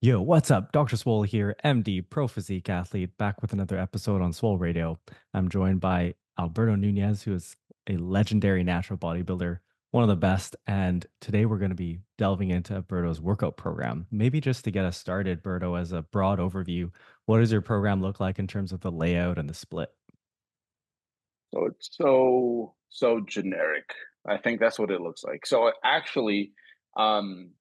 Yo, what's up? Dr. Swole here, MD, pro physique athlete, back with another episode on Swole Radio. I'm joined by Alberto Nunez, who is a legendary natural bodybuilder, one of the best. And today we're going to be delving into Alberto's workout program. Maybe just to get us started, Berto, as a broad overview, what does your program look like in terms of the layout and the split? So it's so generic. I think that's what it looks like. So actually, um,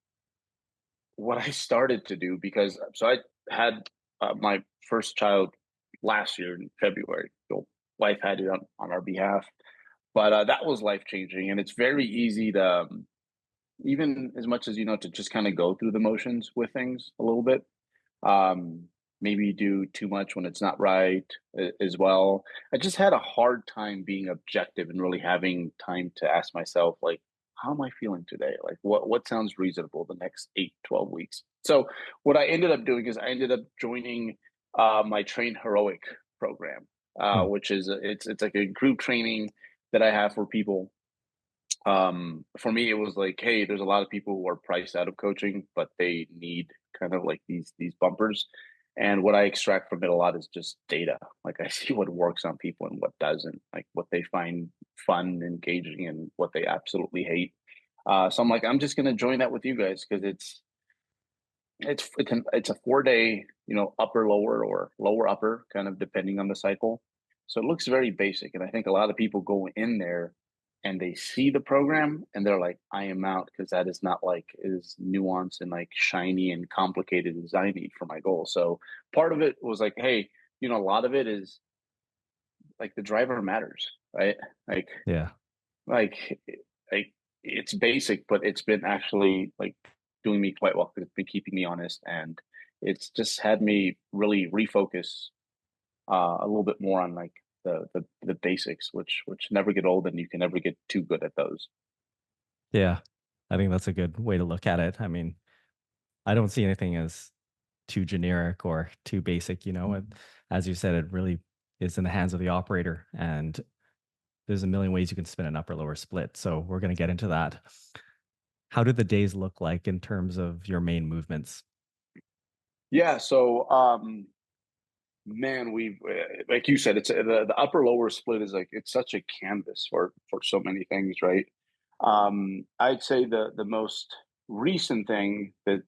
what I started to do because I had my first child last year in February. So wife had it on our behalf, but that was life changing, and it's very easy to even as much as to just kind of go through the motions with things a little bit. um, Maybe do too much when it's not right as well. I just had a hard time being objective and really having time to ask myself, like, how am I feeling today? Like, what sounds reasonable the next 8-12 weeks? So, what I ended up doing is I ended up joining my Train Heroic program, Hmm. which is it's like a group training that I have for people. For me, it was like, hey, there's a lot of people who are priced out of coaching, but they need kind of like these bumpers. And what I extract from it a lot is just data. Like I see what works on people and what doesn't, like what they find fun, engaging, and what they absolutely hate. So I'm like, I'm just gonna join that with you guys because it's a 4 day, upper lower or lower upper, kind of depending on the cycle. So it looks very basic, and I think a lot of people go in there and they see the program and they're like, I am out because that is not like as nuanced and like shiny and complicated as I need for my goal. So part of it was like, hey, a lot of it is like the driver matters, right? Like Yeah. like like it's basic, but it's been actually like doing me quite well because it's been keeping me honest, and it's just had me really refocus a little bit more on like the basics, which never get old, and you can never get too good at those. Yeah. I think that's a good way to look at it. I mean, I don't see anything as too generic or too basic, And as you said, it really is in the hands of the operator. And there's a million ways you can spin an upper lower split. So we're going to get into that. How do the days look like in terms of your main movements? Yeah, so man, we've like you said, it's the upper lower split is like it's such a canvas for so many things, right? I'd say the most recent thing that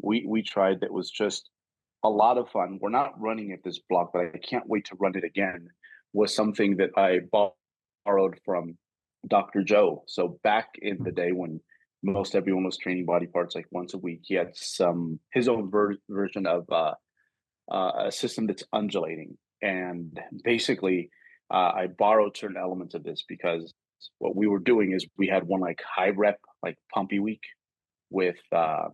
we tried that was just a lot of fun. We're not running at this block, but I can't wait to run it again. Was something that I borrowed from Dr. Joe. So back in the day when most everyone was training body parts like once a week, he had some his own version of a system that's undulating. And basically, I borrowed certain elements of this because what we were doing is we had one like high rep, like pumpy week with, I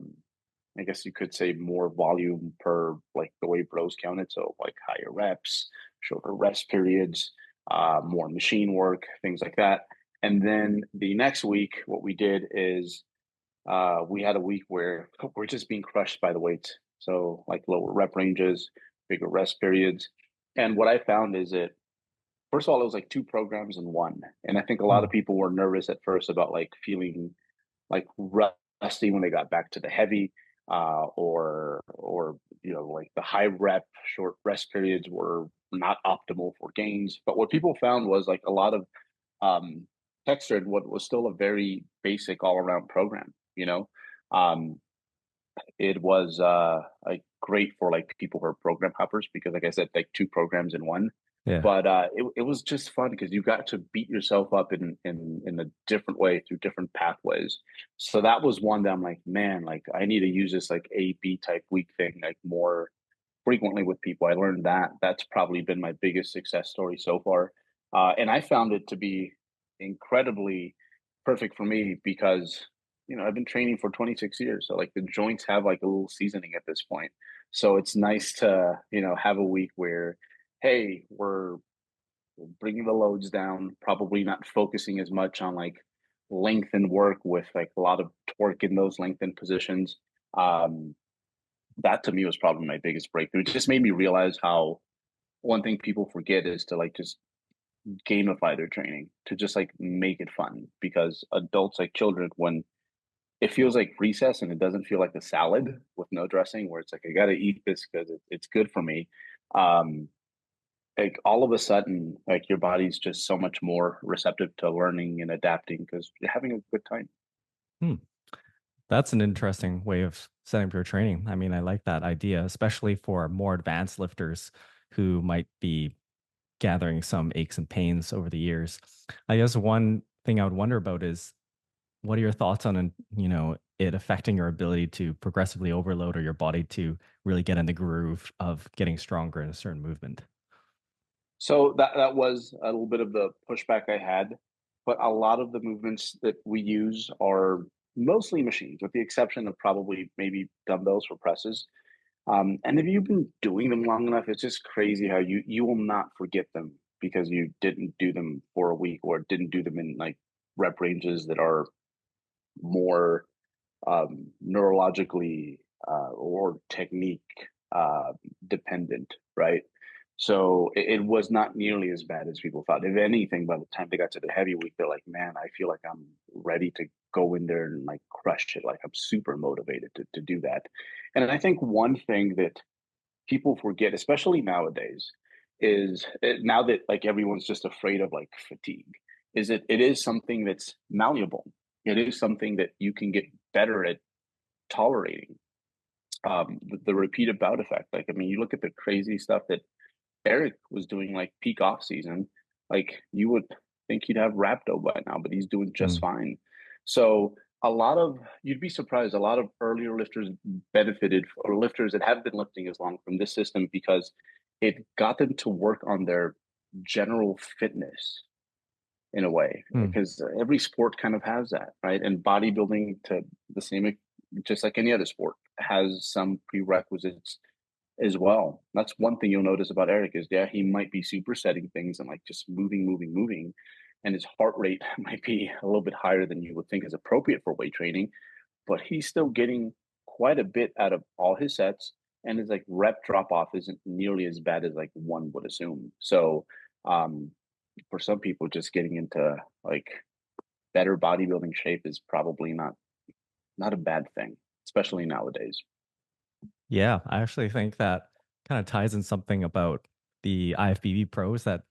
guess you could say more volume per like the way bros counted. So like higher reps, shorter rest periods, more machine work, things like that. And then the next week, what we did is we had a week where we're just being crushed by the weights. So like lower rep ranges, bigger rest periods. And what I found is that first of all, it was like two programs in one. And I think a lot Hmm. of people were nervous at first about like feeling like rusty when they got back to the heavy, or like the high rep short rest periods were not optimal for gains. But what people found was like a lot of um, textured what was still a very basic all around program. Um, it was like great for like people who are program hoppers because, like I said, like two programs in one. Yeah. But it was just fun because you got to beat yourself up in a different way through different pathways. So that was one that I'm like, man, like I need to use this like A B type week thing like more frequently with people. I learned that that's probably been my biggest success story so far, and I found it to be incredibly perfect for me because I've been training for 26 years, so like the joints have like a little seasoning at this point. So it's nice to have a week where, hey, we're bringing the loads down, probably not focusing as much on like length and work with like a lot of torque in those lengthened positions. Um, that to me was probably my biggest breakthrough. It just made me realize how one thing people forget is to like just gamify their training, to just like make it fun, because adults like children, when it feels like recess, and it doesn't feel like a salad with no dressing, where it's like, I got to eat this because it's good for me. Um, like all of a sudden, like your body's just so much more receptive to learning and adapting because you're having a good time. Hmm. That's an interesting way of setting up your training. I mean, I like that idea, especially for more advanced lifters who might be gathering some aches and pains over the years. I guess one thing I would wonder about is what are your thoughts on, it affecting your ability to progressively overload or your body to really get in the groove of getting stronger in a certain movement? So that was a little bit of the pushback I had, but a lot of the movements that we use are mostly machines, with the exception of probably maybe dumbbells for presses. And if you've been doing them long enough, it's just crazy how you will not forget them because you didn't do them for a week or didn't do them in like rep ranges that are more neurologically or technique uh, dependent, right? So it was not nearly as bad as people thought. If anything, by the time they got to the heavy week, they're like, man, I feel like I'm ready to go in there and like crush it. Like I'm super motivated to do that. And I think one thing that people forget, especially nowadays, is now that like everyone's just afraid of like fatigue, is it is something that's malleable. It is something that you can get better at tolerating. The repeated bout effect. Like, I mean, you look at the crazy stuff that Eric was doing like peak off season, like you would think he'd have rhabdo by now, but he's doing just Mm, fine. So a lot of you'd be surprised, a lot of earlier lifters benefited, or lifters that have been lifting as long, from this system because it got them to work on their general fitness in a way, mm. because every sport kind of has that, right? And bodybuilding, to the same, just like any other sport, has some prerequisites as well. That's one thing you'll notice about Eric is, yeah, he might be supersetting things and like just moving, and his heart rate might be a little bit higher than you would think is appropriate for weight training, but he's still getting quite a bit out of all his sets, and his like rep drop off isn't nearly as bad as like one would assume. So, um, for some people, just getting into like better bodybuilding shape is probably not a bad thing, especially nowadays. Yeah, I actually think that kind of ties in something about the IFBB pros that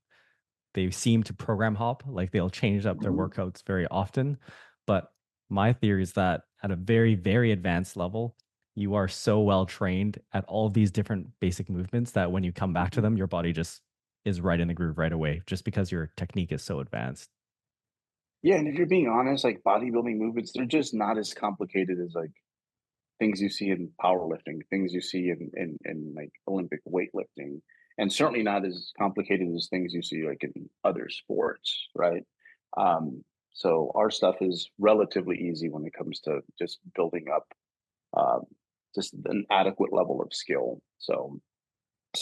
they seem to program hop, like they'll change up their Mhm. workouts very often. But my theory is that at a very, very advanced level, you are so well trained at all these different basic movements that when you come back to Mhm. them, your body just is right in the groove right away, just because your technique is so advanced. Yeah, and if you're being honest, like bodybuilding movements, they're just not as complicated as like things you see in powerlifting, things you see in like Olympic weightlifting, and certainly not as complicated as things you see like in other sports, right? Um, so our stuff is relatively easy when it comes to just building up um, just an adequate level of skill. So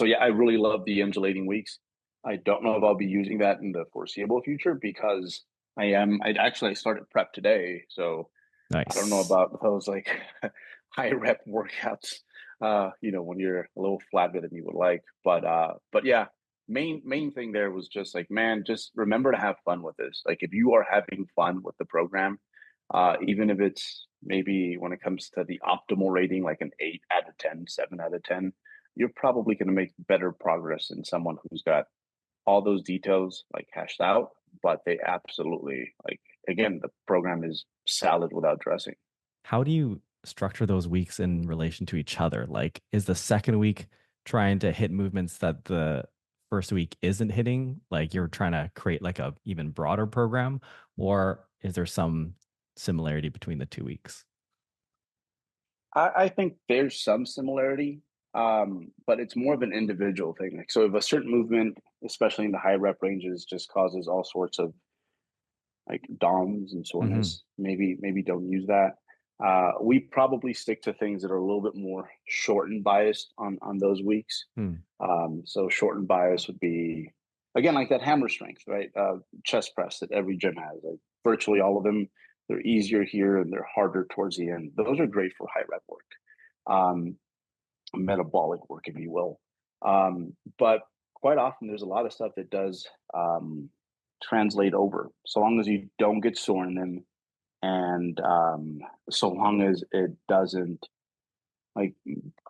yeah, I really love the undulating weeks. I don't know if I'll be using that in the foreseeable future because I started prep today, so I don't know Nice. about those like high rep workouts, when you're a little flatter than you would like. But yeah, main thing there was just like, man, just remember to have fun with this. Like if you are having fun with the program, even if it's maybe when it comes to the optimal rating, like an 8 out of 10, 7 out of 10, you're probably going to make better progress than someone who's got all those details like hashed out, but they absolutely like, again, the program is salad without dressing. How do you structure those weeks in relation to each other? Like, is the second week trying to hit movements that the first week isn't hitting? Like, you're trying to create like a even broader program, or is there some similarity between the 2 weeks? I think there's some similarity, but it's more of an individual thing. Like, so if a certain movement, especially in the high rep ranges, just causes all sorts of like DOMs and Hmm. soreness, maybe don't use that. We probably stick to things that are a little bit more shortened biased on those weeks. Hmm. So shortened bias would be, again, like that hammer strength, right? Chest press that every gym has, like virtually all of them. They're easier here and they're harder towards the end. Those are great for high rep work, um, metabolic work, if you will. But quite often, there's a lot of stuff that does translate over, so long as you don't get sore in them And so long as it doesn't like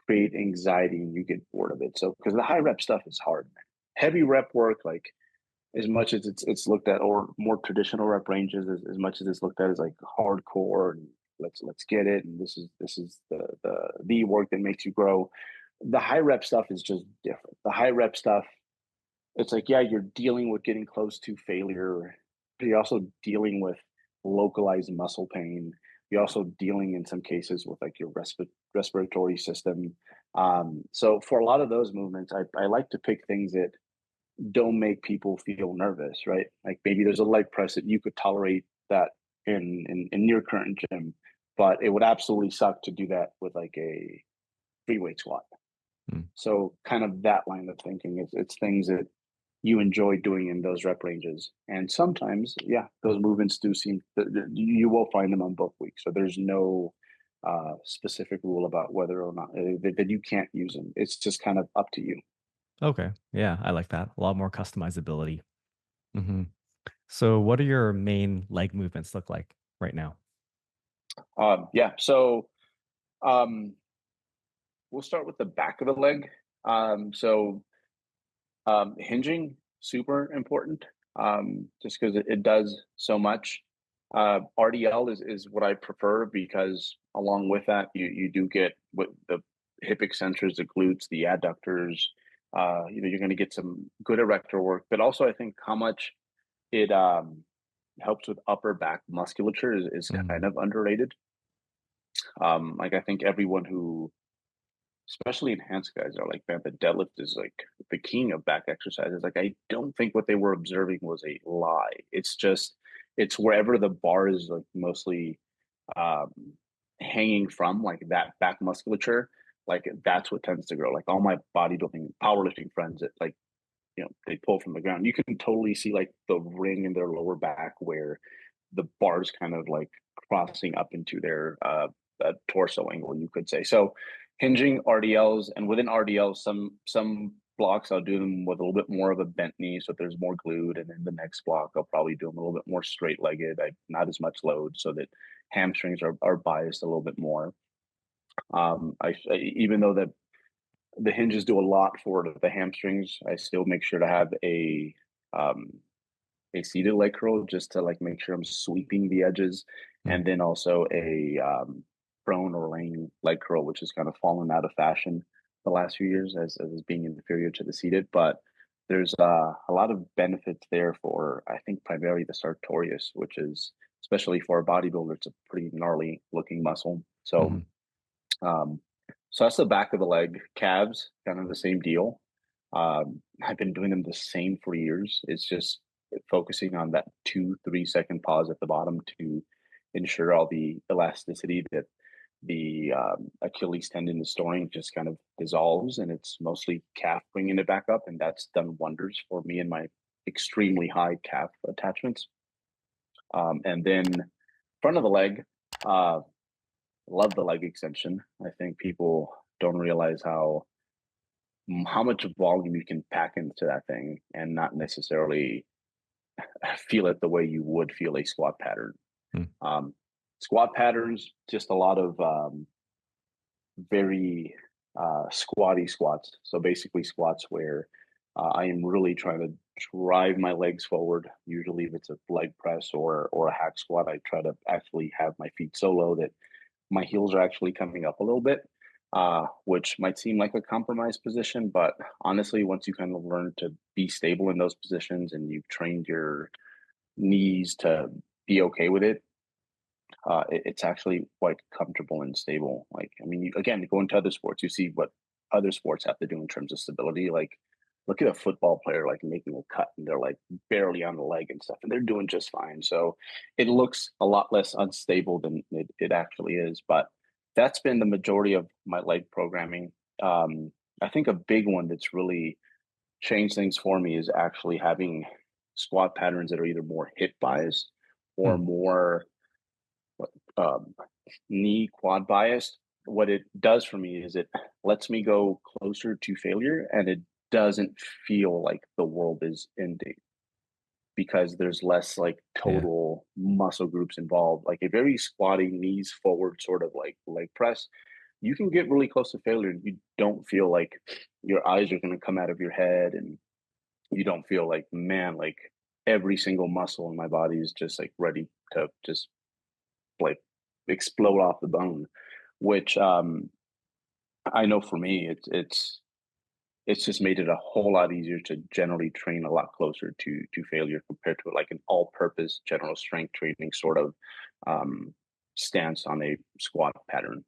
create anxiety and you get bored of it. So because the high rep stuff is hard, man. Heavy rep work, like as much as it's looked at, or more traditional rep ranges, as much as it's looked at as like hardcore and let's get it, and this is the work that makes you grow. The high rep stuff is just different. The high rep stuff, it's like, yeah, you're dealing with getting close to failure, but you're also dealing with localized muscle pain. You're also dealing in some cases with like your respiratory system. So for a lot of those movements, I like to pick things that don't make people feel nervous, right? Like maybe there's a leg press that you could tolerate that in your current gym, but it would absolutely suck to do that with like a free weight squat. Mm. So kind of that line of thinking, it's things that you enjoy doing in those rep ranges. And sometimes, yeah, those movements do seem you will find them on both weeks. So there's no specific rule about whether or not that you can't use them. It's just kind of up to you. Okay. Yeah, I like that. A lot more customizability. Hmm. So what do your main leg movements look like right now? Yeah. So um, we'll start with the back of the leg. Hinging, super important, just because it does so much. RDL is what I prefer because along with that, you do get what the hip extensors, the glutes, the adductors. You're going to get some good erector work, but also I think how much it helps with upper back musculature is kind Mm. of underrated. Like I think everyone who especially enhanced guys are like, man, the deadlift is like the king of back exercises. Like, I don't think what they were observing was a lie. It's just, it's wherever the bar is like mostly um, hanging from, like that back musculature, like that's what tends to grow. Like all my bodybuilding, powerlifting friends that like, they pull from the ground. You can totally see like the ring in their lower back where the bars kind of like crossing up into their torso angle, you could say. So hinging RDLs, and within RDLs, some blocks I'll do them with a little bit more of a bent knee, so there's more glute, and then the next block I'll probably do them a little bit more straight legged, not as much load, so that hamstrings are biased a little bit more. Even though the hinges do a lot for the hamstrings, I still make sure to have um, a seated leg curl just to like make sure I'm sweeping the edges, Mm. and then also a prone or laying leg curl, which has kind of fallen out of fashion the last few years as being inferior to the seated. But there's a lot of benefits there for I think primarily the sartorius, which is especially for a bodybuilder, it's a pretty gnarly looking muscle. So Mhm. um, so that's the back of the leg. Calves, kind of the same deal. I've been doing them the same for years. It's just focusing on that 2, 3 second pause at the bottom to ensure all the elasticity that the Achilles tendon is storing just kind of dissolves, and it's mostly calf bringing it back up, and that's done wonders for me and my extremely high calf attachments. And then front of the leg, uh, love the leg extension. I think people don't realize how much volume you can pack into that thing and not necessarily feel it the way you would feel a squat pattern. Mm. Squat patterns, just a lot of very squatty squats. So basically, squats where I am really trying to drive my legs forward. Usually, if it's a leg press or a hack squat, I try to actually have my feet so low that my heels are actually coming up a little bit, which might seem like a compromised position, but honestly, once you kind of learn to be stable in those positions and you've trained your knees to be okay with it, it's actually quite comfortable and stable. Like, I mean, again, go into other sports, you see what other sports have to do in terms of stability. Like, look at a football player like making a cut and they're like barely on the leg and stuff, and they're doing just fine. So it looks a lot less unstable than it actually is. But that's been the majority of my leg programming. I think a big one that's really changed things for me is actually having squat patterns that are either more hip biased or Mm. more um, knee quad biased. What it does for me is it lets me go closer to failure, and it doesn't feel like the world is ending. because there's less like Yeah. total muscle groups involved. Like a very squatty knees forward sort of like leg press, you can get really close to failure. You don't feel like your eyes are going to come out of your head, and you don't feel like, man, like every single muscle in my body is just like ready to just like explode off the bone. Which I know for me, it's just made it a whole lot easier to generally train a lot closer to failure compared to like an all-purpose general strength training sort of um, stance on a squat pattern.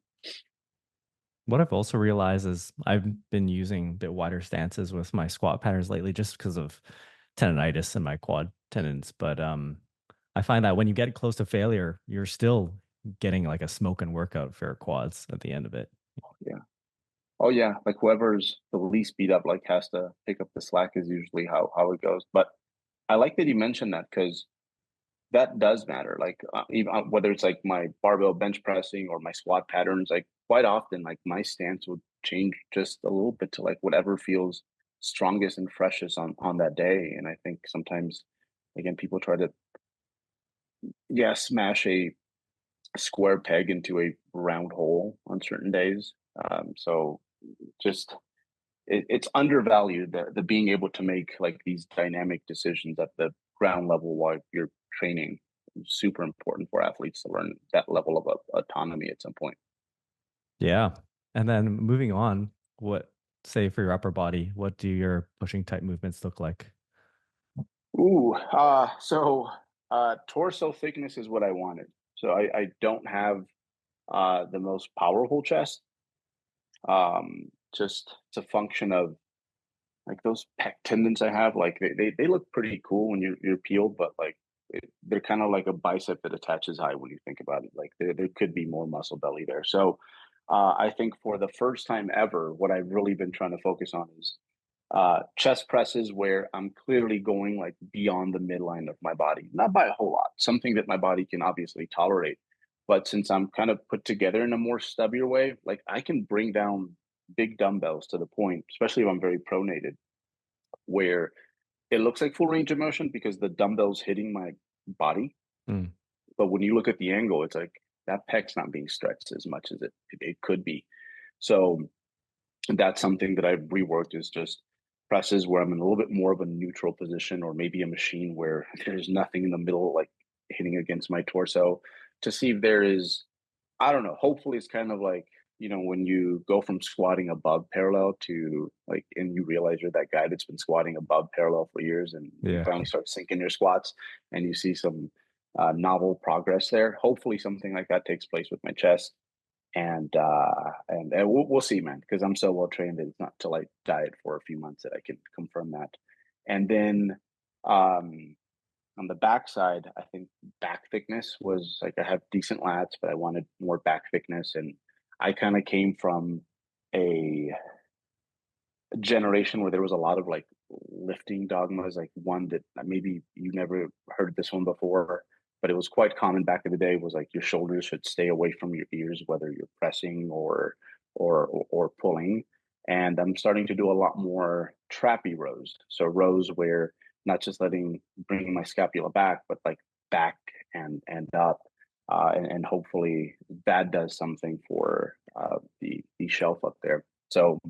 What I've also realized is I've been using a bit wider stances with my squat patterns lately just because of tendonitis in my quad tendons. But I find that when you get close to failure, you're still getting like a smoking workout for your quads at the end of it. Yeah. Oh yeah. Like whoever's the least beat up like has to pick up the slack is usually how it goes. But I like that you mentioned that because that does matter. Like even whether it's like my barbell bench pressing or my squat patterns, like quite often, like my stance would change just a little bit to like whatever feels strongest and freshest on that day. And I think sometimes, again, people try to smash a square peg into a round hole on certain days. So just it's undervalued the being able to make like these dynamic decisions at the ground level while you're training. Super important for athletes to learn that level of autonomy at some point. Yeah. And then moving on, what say for your upper body, what do your pushing type movements look like? Ooh, torso thickness is what I wanted. So I don't have the most powerful chest. Just it's a function of like those pec tendons I have. Like they look pretty cool when you're peeled, but like they're kind of like a bicep that attaches high when you think about it. Like there could be more muscle belly there. So I think for the first time ever, what I've really been trying to focus on is chest presses where I'm clearly going like beyond the midline of my body, not by a whole lot, something that my body can obviously tolerate. But since I'm kind of put together in a more stubbier way, like I can bring down big dumbbells to the point, especially if I'm very pronated, where it looks like full range of motion because the dumbbell's hitting my body. Mm. But when you look at the angle, it's like that pec's not being stretched as much as it could be. So that's something that I've reworked is just presses where I'm in a little bit more of a neutral position, or maybe a machine where there's nothing in the middle, like hitting against my torso to see if there is, I don't know, hopefully it's kind of like, when you go from squatting above parallel to like, and you realize you're that guy that's been squatting above parallel for years and you Yeah. finally start sinking your squats and you see some novel progress there. Hopefully something like that takes place with my chest and we'll see, man, because I'm so well trained that it's not till I diet for a few months that I can confirm that. And then um, on the backside, I think back thickness was like I have decent lats, but I wanted more back thickness, and I kind of came from a generation where there was a lot of like lifting dogmas, like one that maybe you never heard this one before, but it was quite common back in the day was like your shoulders should stay away from your ears, whether you're pressing or pulling. And I'm starting to do a lot more trappy rows. So rows where not just bringing my scapula back, but like back and up. And hopefully that does something for the shelf up there. So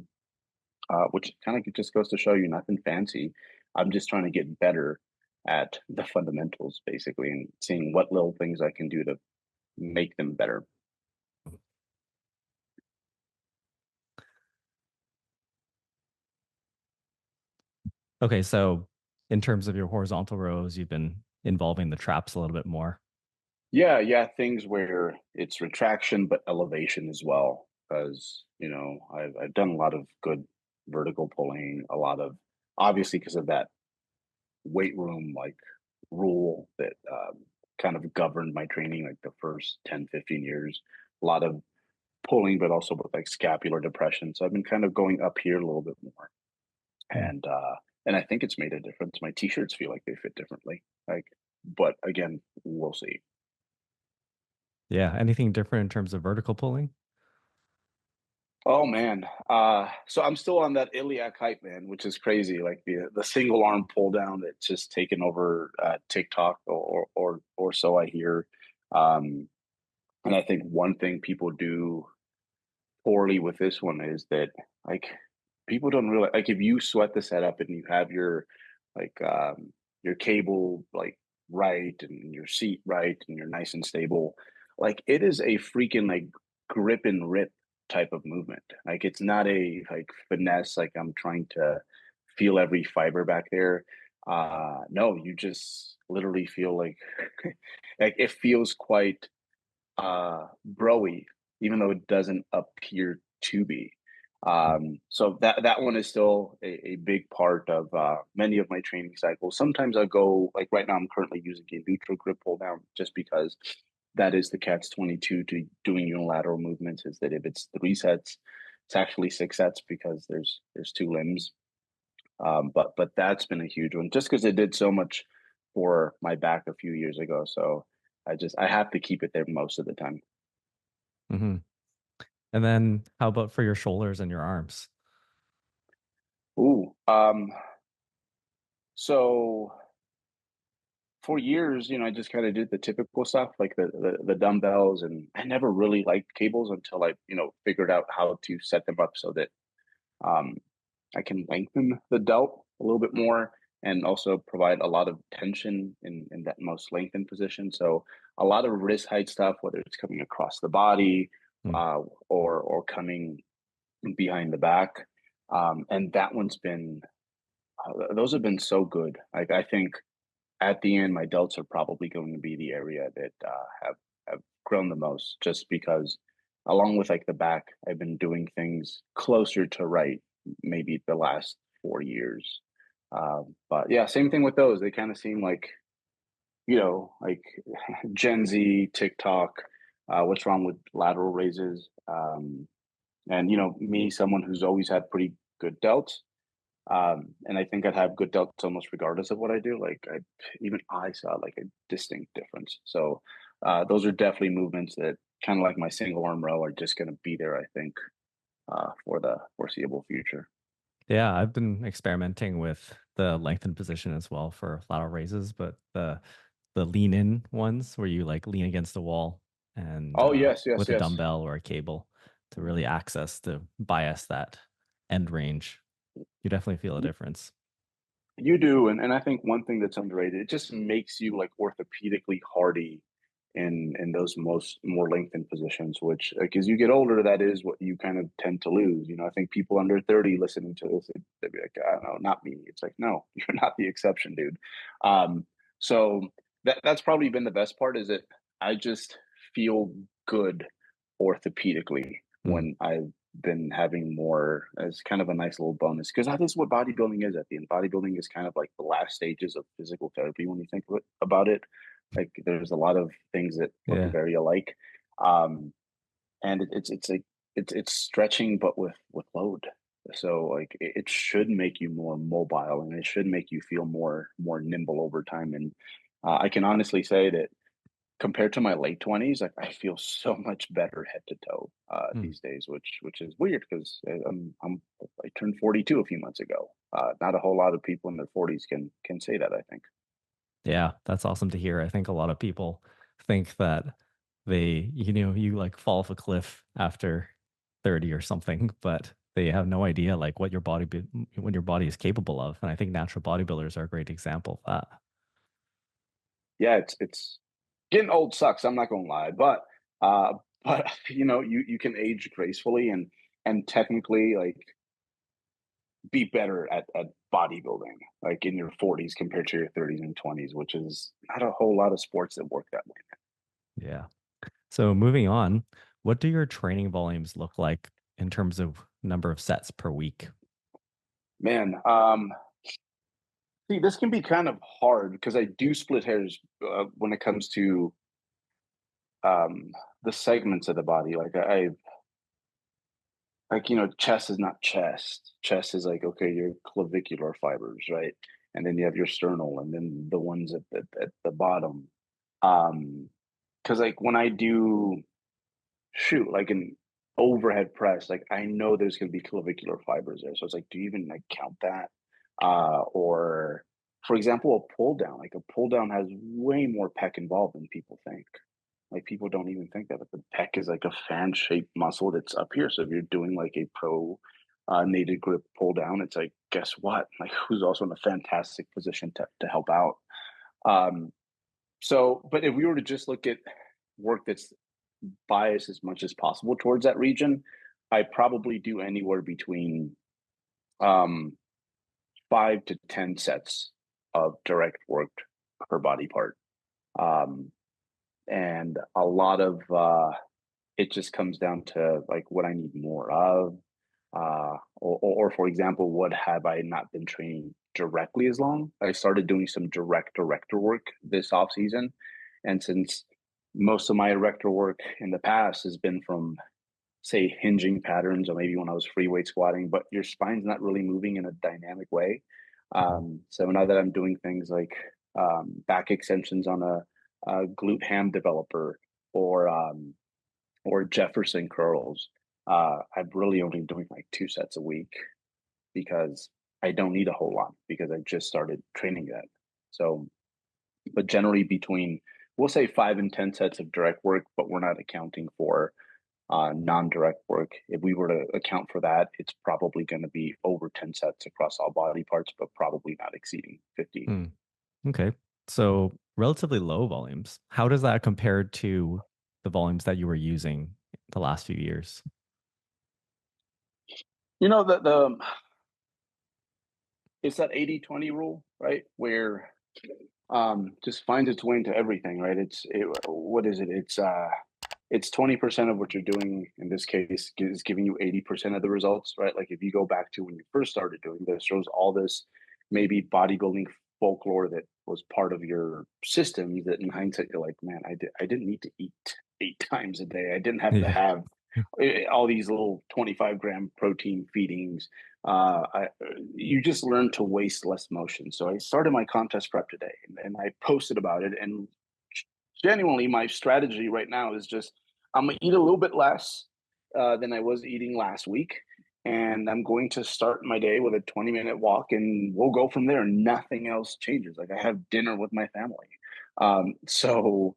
which kind of just goes to show you nothing fancy. I'm just trying to get better at the fundamentals, basically, and seeing what little things I can do to make them better. Okay, so in terms of your horizontal rows, you've been involving the traps a little bit more. Yeah, yeah, things where it's retraction but elevation as well, because I've done a lot of good vertical pulling, a lot of obviously because of that weight room like rule that kind of governed my training like the first 10, 15 years. A lot of pulling, but also with like scapular depression. So I've been kind of going up here a little bit more, Mm. and I think it's made a difference. My t-shirts feel like they fit differently. Like, but again, we'll see. Yeah. Anything different in terms of vertical pulling? Oh man. So I'm still on that iliac hype, man, which is crazy. Like the single arm pull down that's just taken over TikTok or so I hear. Um, and I think one thing people do poorly with this one is that like people don't realize, like, if you sweat the setup and you have like your cable like right and your seat right and you're nice and stable, like it is a freaking like grip and rip type of movement. Like it's not a like finesse, like I'm trying to feel every fiber back there. No, you just literally feel like like it feels quite broy, even though it doesn't appear to be. So that one is still a big part of many of my training cycles. Sometimes I go like right now. I'm currently using a neutral grip pull down just because that is the cat's 22 to doing unilateral movements. Is that if it's 3 sets, it's actually 6 sets because there's 2 limbs. But that's been a huge one just because it did so much for my back a few years ago. So I have to keep it there most of the time. Hmm. And then how about for your shoulders and your arms? Ooh, so for years, I just kind of did the typical stuff like the dumbbells, and I never really liked cables until I, figured out how to set them up so that um, I can lengthen the delt a little bit more and also provide a lot of tension in that most lengthened position. So a lot of wrist height stuff, whether it's coming across the body Mm. or coming behind the back, and that one's been those have been so good. Like I think at the end, my delts are probably going to be the area that have grown the most, just because, along with like the back, I've been doing things closer to right, maybe the last 4 years. But yeah, same thing with those. They kind of seem like like Gen Z, TikTok. What's wrong with lateral raises? And me, someone who's always had pretty good delts. And I think I'd have good delts almost regardless of what I do. Like even I saw like a distinct difference. So those are definitely movements that kind of like my single arm row are just going to be there, I think, for the foreseeable future. Yeah, I've been experimenting with the lengthened position as well for lateral raises, but the lean in ones where you like lean against the wall and Oh yes, yes, with a yes. dumbbell or a cable to really access to bias that end range. You definitely feel a difference. You do, and I think one thing that's underrated, it just makes you like orthopedically hardy in those most more lengthened positions, which like as you get older, that is what you kind of tend to lose. I think people under 30 listening to this, they'd be like, I don't know, not me. It's like, no, you're not the exception, dude. So that's probably been the best part, is that I just feel good orthopedically Mm. when I've been having more as kind of a nice little bonus, because that is what bodybuilding is at the end. Bodybuilding is kind of like the last stages of physical therapy when you think about it. Like there's a lot of things that look Yeah. very alike, um, and it's like it's stretching but with load. So like it should make you more mobile, and it should make you feel more nimble over time. And I can honestly say that compared to my late 20s, like I feel so much better head to toe Mm. these days, which is weird because I turned 42 a few months ago. Not a whole lot of people in their 40s can say that, I think. Yeah, that's awesome to hear. I think a lot of people think that you like fall off a cliff after 30 or something, but they have no idea like what your body is capable of. And I think natural bodybuilders are a great example of that. Yeah, it's getting old sucks. I'm not gonna lie, uh, but you can age gracefully and technically like be better at bodybuilding like in your 40s compared to your 30s and 20s, which is not a whole lot of sports that work that way. Yeah. So moving on, what do your training volumes look like in terms of number of sets per week? Man, see, this can be kind of hard because I do split hairs when it comes to um, the segments of the body. Like like chest is not chest. Chest is like, okay, your clavicular fibers, right? And then you have your sternal, and then the ones at the bottom. Because like when I do shoot, like in overhead press, like I know there's going to be clavicular fibers there. So it's like, do you even like count that? Or for example, a pull down, like a pull down has way more pec involved than people think. Like people don't even think that, but the pec is like a fan shaped muscle that's up here. So if you're doing like a pro native grip pull down, it's like, guess what? Like who's also in a fantastic position to help out. Um, so, but if we were to just look at work that's biased as much as possible towards that region, I probably do anywhere between um, 5 to 10 sets of direct work per body part. Um, and a lot of it just comes down to like what I need more of, or for example, what have I not been training directly as long? I started doing some direct director work this off season, and since most of my erector work in the past has been from say hinging patterns or maybe when I was free weight squatting, but your spine's not really moving in a dynamic way. So now that I'm doing things like back extensions on a glute ham developer or Jefferson curls, I'm really only doing like 2 sets a week because I don't need a whole lot because I just started training that. So, but generally between we'll say 5 and 10 sets of direct work, but we're not accounting for non-direct work. If we were to account for that, it's probably going to be over 10 sets across all body parts, but probably not exceeding 50. Hmm. Okay. So relatively low volumes. How does that compare to the volumes that you were using the last few years? You know, the it's that 80-20 rule, right? Where just finds its way into everything, right? What is it? It's 20% of what you're doing in this case is giving you 80% of the results, right? Like if you go back to when you first started doing this, shows all this maybe bodybuilding folklore that was part of your systems that in hindsight you're like, man, I didn't need to eat 8 times a day. I didn't have to Yeah. have all these little 25-gram protein feedings. You just learn to waste less motion. So I started my contest prep today and I posted about it. And genuinely, my strategy right now is just I'm gonna eat a little bit less than I was eating last week, and I'm going to start my day with a 20-minute walk, and we'll go from there. Nothing else changes. Like I have dinner with my family, so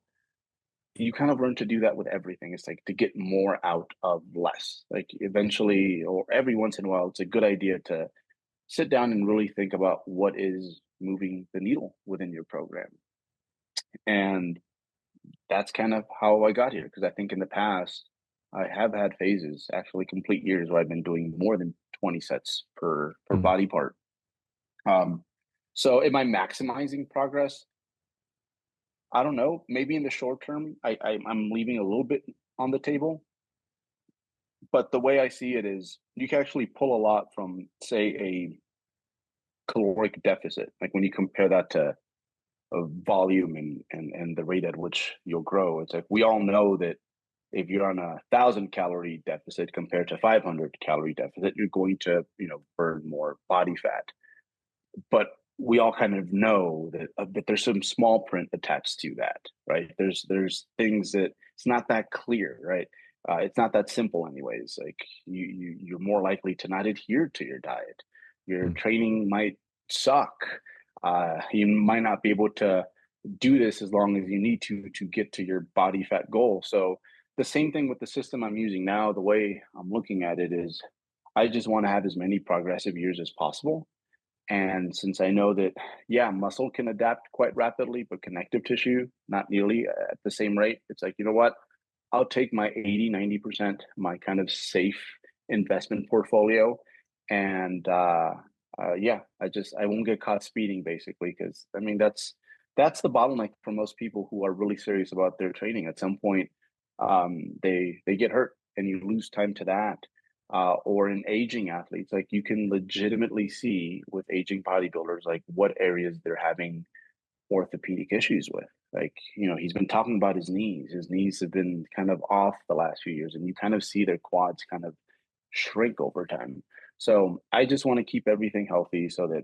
you kind of learn to do that with everything. It's like to get more out of less. Like eventually, or every once in a while, it's a good idea to sit down and really think about what is moving the needle within your program. And that's kind of how I got here because I think in the past I have had phases, actually complete years where I've been doing more than 20 sets per Mm. body part. Um, so am I maximizing progress? I don't know. Maybe in the short term, I'm leaving a little bit on the table. But the way I see it is you can actually pull a lot from, say, a caloric deficit. Like when you compare that to of volume and the rate at which you'll grow. It's like we all know that if you're on 1,000 calorie deficit compared to 500 calorie deficit, you're going to burn more body fat. But we all kind of know that there's some small print attached to that, right? There's things that it's not that clear, right? It's not that simple, anyways. Like you're more likely to not adhere to your diet. Your Mm. training might suck. You might not be able to do this as long as you need to get to your body fat goal. So the same thing with the system I'm using now. The way I'm looking at it is, I just want to have as many progressive years as possible. And since I know that, yeah, muscle can adapt quite rapidly, but connective tissue, not nearly at the same rate, it's like, you know what? I'll take my 80, 90%, my kind of safe investment portfolio. And yeah, I won't get caught speeding basically. Cause I mean, that's the bottleneck for most people who are really serious about their training. At some point, they get hurt and you lose time to that or in aging athletes, like you can legitimately see with aging bodybuilders, like what areas they're having orthopedic issues with. Like, he's been talking about his knees. His knees have been kind of off the last few years, and you kind of see their quads kind of shrink over time. So I just want to keep everything healthy so that,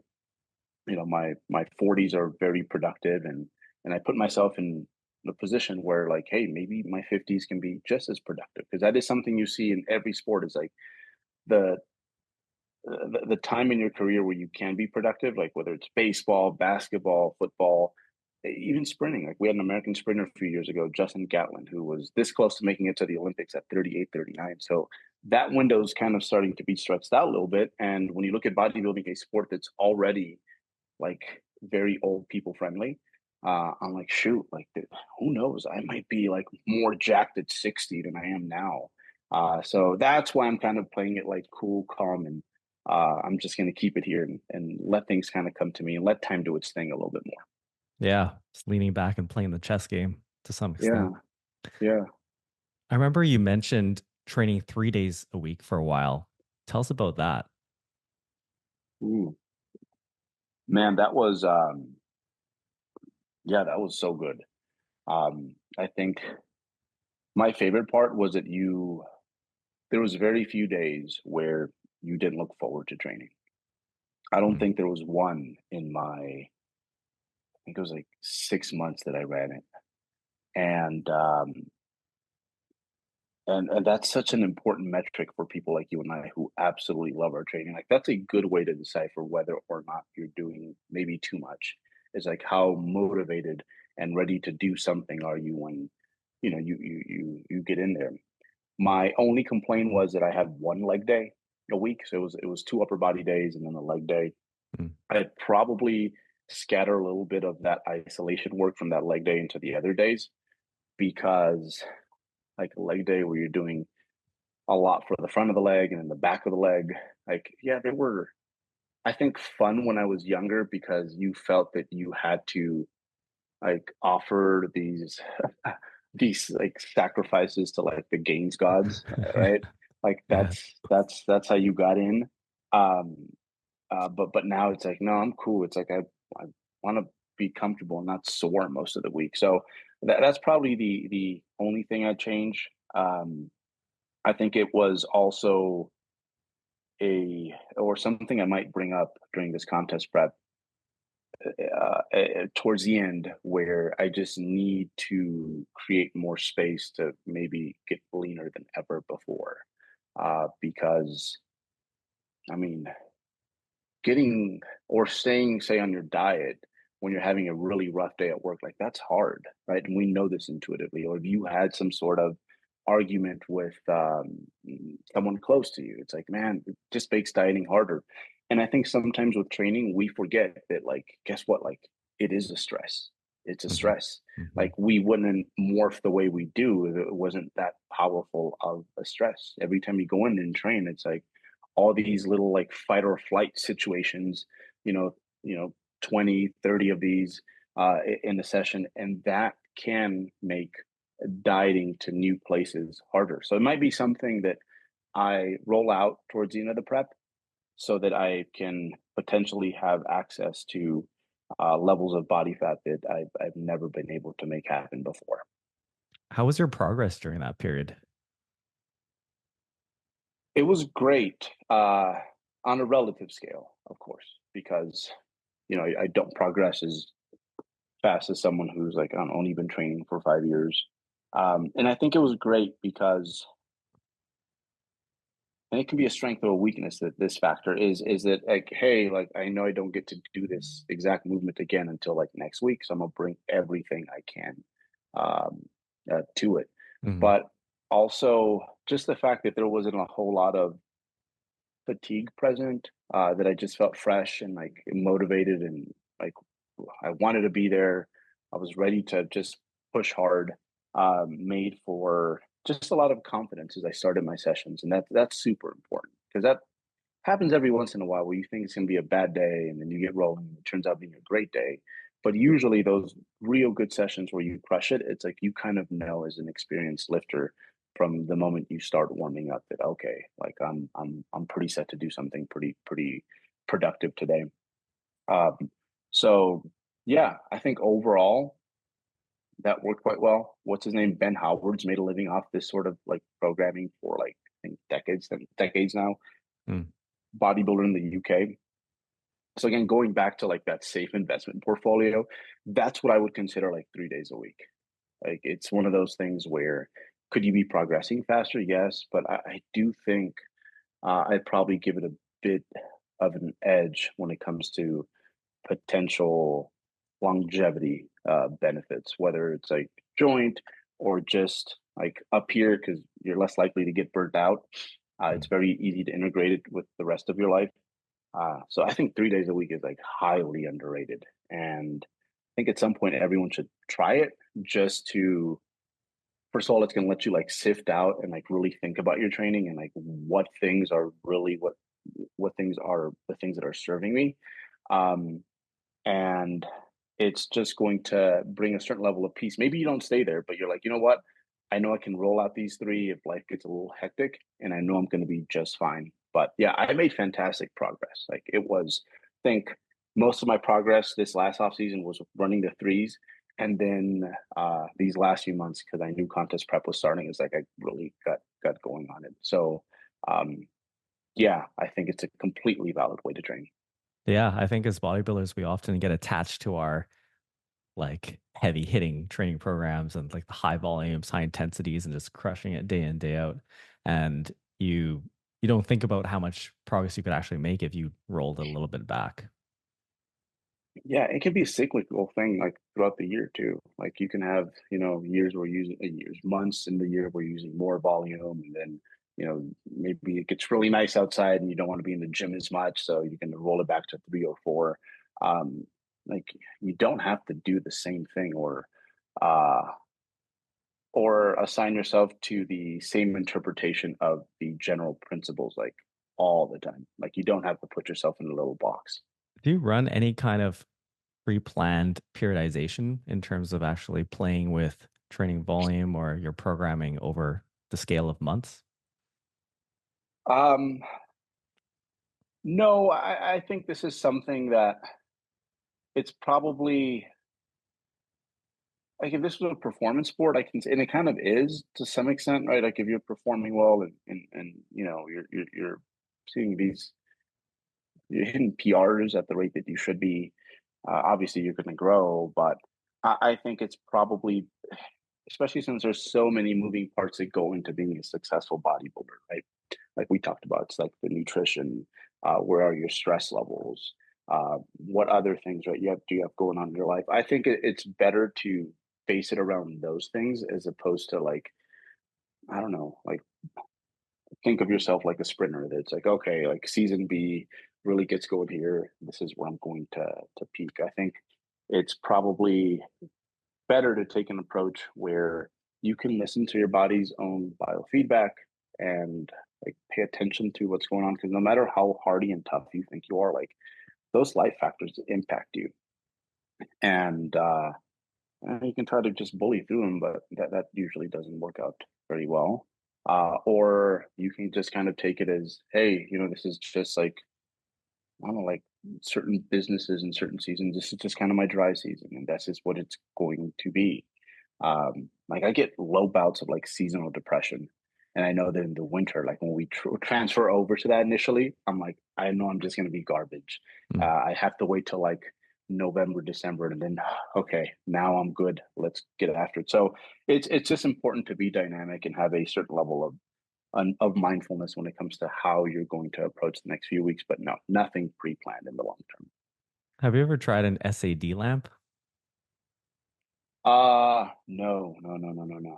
my 40s are very productive and I put myself in the position where like, hey, maybe my 50s can be just as productive, because that is something you see in every sport, is like the the time in your career where you can be productive, like whether it's baseball, basketball, football, even sprinting. Like we had an American sprinter a few years ago, Justin Gatlin, who was this close to making it to the Olympics at 38, 39. So that window is kind of starting to be stretched out a little bit. And when you look at bodybuilding, a sport that's already like very old people friendly, I'm like, shoot, like who knows? I might be like more jacked at 60 than I am now. So that's why I'm kind of playing it like cool, calm, and I'm just going to keep it here and let things kind of come to me and let time do its thing a little bit more. Yeah, just leaning back and playing the chess game to some Yeah, extent. yeah. I remember you mentioned training 3 days a week for a while. Tell us about that. Ooh, man, that was yeah, that was so good. I think my favorite part was that there was very few days where you didn't look forward to training. I don't Mm. think there was one in I think it was like 6 months that I ran it. And and that's such an important metric for people like you and I who absolutely love our training. Like that's a good way to decipher whether or not you're doing maybe too much. Is like how motivated and ready to do something are you when you get in there. My only complaint was that I had one leg day a week, so it was two upper body days and then a leg day. Mm. I'd probably scatter a little bit of that isolation work from that leg day into the other days, because like a leg day where you're doing a lot for the front of the leg and then the back of the leg. Like, yeah, they were, I think, fun when I was younger because you felt that you had to like offer these these like sacrifices to like the gains gods, right? Like Yeah. that's how you got in. Um, but now it's like, no, I'm cool. It's like I want to be comfortable and not sore most of the week. So that's probably the only thing I'd change. I think it was also or something I might bring up during this contest prep towards the end, where I just need to create more space to maybe get leaner than ever before. Because I mean, getting or staying, say, on your diet when you're having a really rough day at work, like that's hard, right? And we know this intuitively. Or if you had some sort of argument with someone close to you, it's like, man, it just makes dieting harder. And I think sometimes with training, we forget that, like, guess what? Like, it is a stress. It's a Hmm. stress. Hmm. Like, we wouldn't morph the way we do if it wasn't that powerful of a stress. Every time you go in and train, it's like, all these little like fight or flight situations, you know, you know, 20, 30 of these in a session, and that can make dieting to new places harder. So it might be something that I roll out towards the end of the prep so that I can potentially have access to levels of body fat that I've never been able to make happen before. How was your progress during that period? It was great on a relative scale, of course, because I don't progress as fast as someone who's like only been training for 5 years. And I think it was great because, and it can be a strength or a weakness, that this factor is that like, hey, like I know I don't get to do this exact movement again until like next week, so I'm gonna bring everything I can to it. Hmm. But also just the fact that there wasn't a whole lot of fatigue present, that I just felt fresh and like motivated and like I wanted to be there. I was ready to just push hard, made for just a lot of confidence as I started my sessions. And that's super important because that happens every once in a while where you think it's going to be a bad day and then you get rolling and it turns out being a great day. But usually those real good sessions where you crush it, it's like you kind of know as an experienced lifter from the moment you start warming up that okay, like I'm pretty set to do something pretty productive today. Um, so yeah, I think overall that worked quite well. What's his name? Ben Howard's made a living off this sort of like programming for like I think decades now. Mm. Bodybuilder in the UK. So again, going back to like that safe investment portfolio, that's what I would consider like 3 days a week. Like it's one of those things where could you be progressing faster? Yes, but I do think I'd probably give it a bit of an edge when it comes to potential longevity benefits, whether it's like joint or just like up here because you're less likely to get burnt out. It's Mm. very easy to integrate it with the rest of your life. So I think 3 days a week is like highly underrated, and I think at some point everyone should try it just to. First of all, it's going to let you like sift out and like really think about your training and like what things are really what things are the things that are serving me. Um, and it's just going to bring a certain level of peace. Maybe you don't stay there, but you're like, you know what? I know I can roll out these three if life gets a little hectic, and I know I'm going to be just fine. But yeah, I made fantastic progress. Like it was, I think most of my progress this last off season was running the threes, and then these last few months because I knew contest prep was starting, is like I really got going on it. So um, yeah, I think it's a completely valid way to train. Yeah, I think as bodybuilders, we often get attached to our like heavy hitting training programs and like the high volumes, high intensities, and just crushing it day in, day out. And you you don't think about how much progress you could actually make if you rolled a little bit back. Yeah, it can be a cyclical thing like throughout the year too. Like you can have, years where you're using years, months in the year where you're using more volume, and then, maybe it gets really nice outside and you don't want to be in the gym as much, so you can roll it back to 3 or 4. Um, like you don't have to do the same thing uh or assign yourself to the same interpretation of the general principles like all the time. Like you don't have to put yourself in a little box. Do you run any kind of pre-planned periodization in terms of actually playing with training volume or your programming over the scale of months? Um, No, I think this is something that it's probably like if this was a performance sport, I can and it kind of is to some extent, right? Like if you're performing well and you're seeing these you're hitting PRs at the rate that you should be, obviously you're going to grow. But I think it's probably, especially since there's so many moving parts that go into being a successful bodybuilder, right? Like we talked about, it's like the nutrition, where are your stress levels, what other things, right? Do you have going on in your life? I think it's better to base it around those things as opposed to like, I don't know, like think of yourself like a sprinter that's like, okay, like season B really gets going here. This is where I'm going to peak. I think it's probably better to take an approach where you can listen to your body's own biofeedback and like pay attention to what's going on, because no matter how hardy and tough you think you are, like those life factors impact you, and you can try to just bully through them, but that usually doesn't work out very well. Or you can just kind of take it as, hey, this is just like, I don't know, like certain businesses in certain seasons, this is just kind of my dry season, and that's just what it's going to be. Like I get low bouts of like seasonal depression, and I know that in the winter, like when we transfer over to that initially, I'm like, I know I'm just going to be garbage. Mm. I have to wait till like November, December, and then okay, now I'm good. Let's get after it. So it's just important to be dynamic and have a certain level of mindfulness when it comes to how you're going to approach the next few weeks. But no, nothing pre-planned in the long term. Have you ever tried an SAD lamp? No, no, no, no, no, no.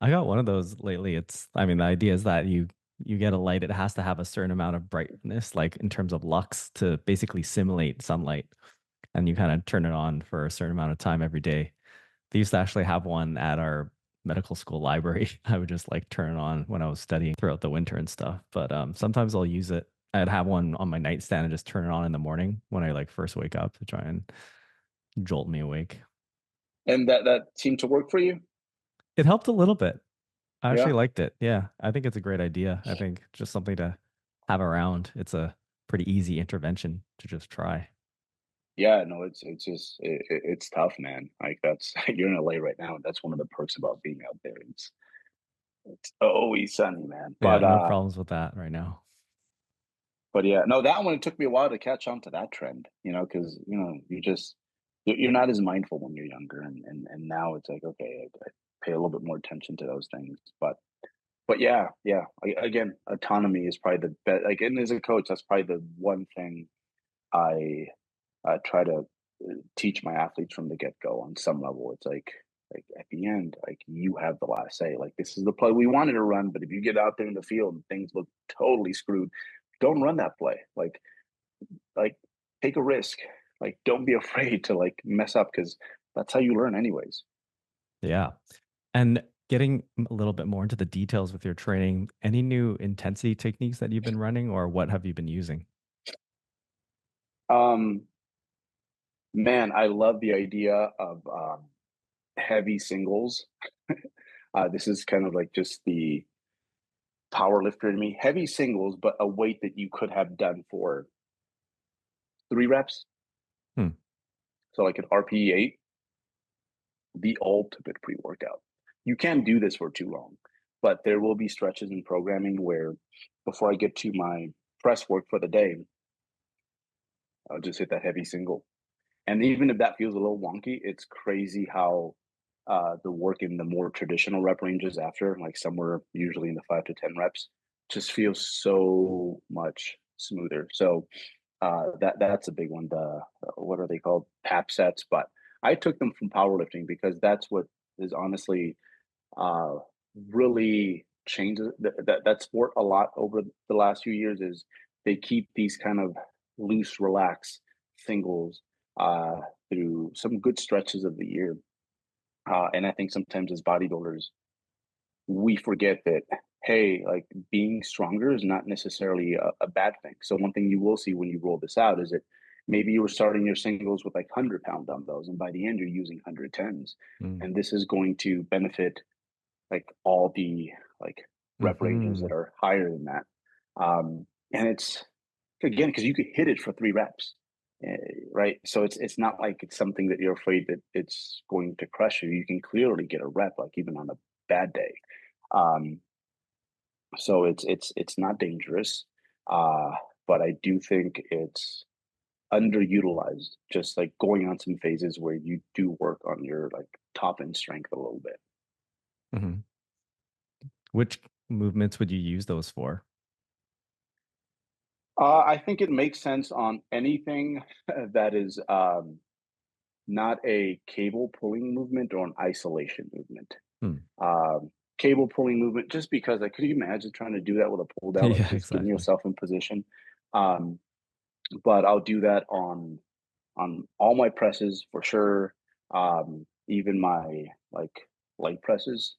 I got one of those lately. I mean, the idea is that you get a light, it has to have a certain amount of brightness, like in terms of lux, to basically simulate sunlight. And you kind of turn it on for a certain amount of time every day. They used to actually have one at our medical school library. I would just like turn it on when I was studying throughout the winter and stuff. But sometimes I'll use it. I'd have one on my nightstand and just turn it on in the morning when I like first wake up to try and jolt me awake. And that seemed to work for you? It helped a little bit. I actually Yeah. liked it. Yeah, I think it's a great idea. I think just something to have around. It's a pretty easy intervention to just try. Yeah, no, it's just it's tough, man. Like that's you're in LA right now, and that's one of the perks about being out there. It's always sunny, man. Yeah, no problems with that right now. But yeah, no, that one it took me a while to catch on to that trend, because you just you're not as mindful when you're younger, and now it's like, okay, I pay a little bit more attention to those things. But yeah, yeah. Again, autonomy is probably the best. Like, and as a coach, that's probably the one thing I try to teach my athletes from the get go. On some level, it's like at the end, like you have the last say. Like, this is the play we wanted to run, but if you get out there in the field and things look totally screwed, don't run that play. Like take a risk. Like, don't be afraid to like mess up, because that's how you learn, anyways. Yeah. And getting a little bit more into the details with your training, any new intensity techniques that you've been running, or what have you been using? Um, Man, I love the idea of heavy singles. This is kind of like just the power lifter in me. Heavy singles, but a weight that you could have done for 3 reps. Hmm. So like an RPE 8, the ultimate pre-workout. You can't do this for too long, but there will be stretches in programming where before I get to my press work for the day, I'll just hit that heavy single. And even if that feels a little wonky, it's crazy how the work in the more traditional rep ranges after, like somewhere usually in the 5 to 10 reps, just feels so much smoother. So that's a big one. The what are they called? Pap sets. But I took them from powerlifting because that's what is honestly uh, really changes that sport a lot over the last few years. Is they keep these kind of loose, relaxed singles uh, through some good stretches of the year. And I think sometimes as bodybuilders, we forget that, hey, like being stronger is not necessarily a bad thing. So one thing you will see when you roll this out is that maybe you were starting your singles with like 100-pound dumbbells, and by the end you're using 110s, Mm. and this is going to benefit like all the like rep ranges Hmm. that are higher than that. And it's again because you could hit it for 3 reps, right? So it's not like it's something that you're afraid that it's going to crush you. You can clearly get a rep, like even on a bad day. Um, so it's not dangerous, uh, but I do think it's underutilized. Just like going on some phases where you do work on your like top end strength a little bit. Hmm. Which movements would you use those for? I think it makes sense on anything that is not a cable pulling movement or an isolation movement. Hmm. Cable pulling movement, just because like, could you imagine trying to do that with a pull down, like Yeah, just getting exactly. yourself in position? Um, but I'll do that on all my presses for sure. Even my like leg presses.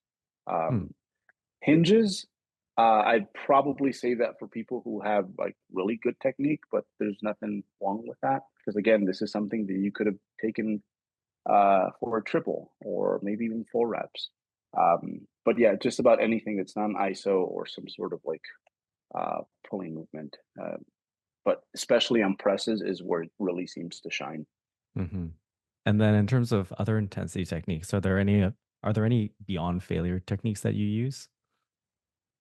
Hmm. Um, Hinges, I'd probably say that for people who have like really good technique, but there's nothing wrong with that because again, this is something that you could have taken for a triple or maybe even 4 reps. But yeah, just about anything that's non ISO or some sort of like pulling movement. But especially on presses is where it really seems to shine. Hmm. And then in terms of other intensity techniques, are there any beyond failure techniques that you use?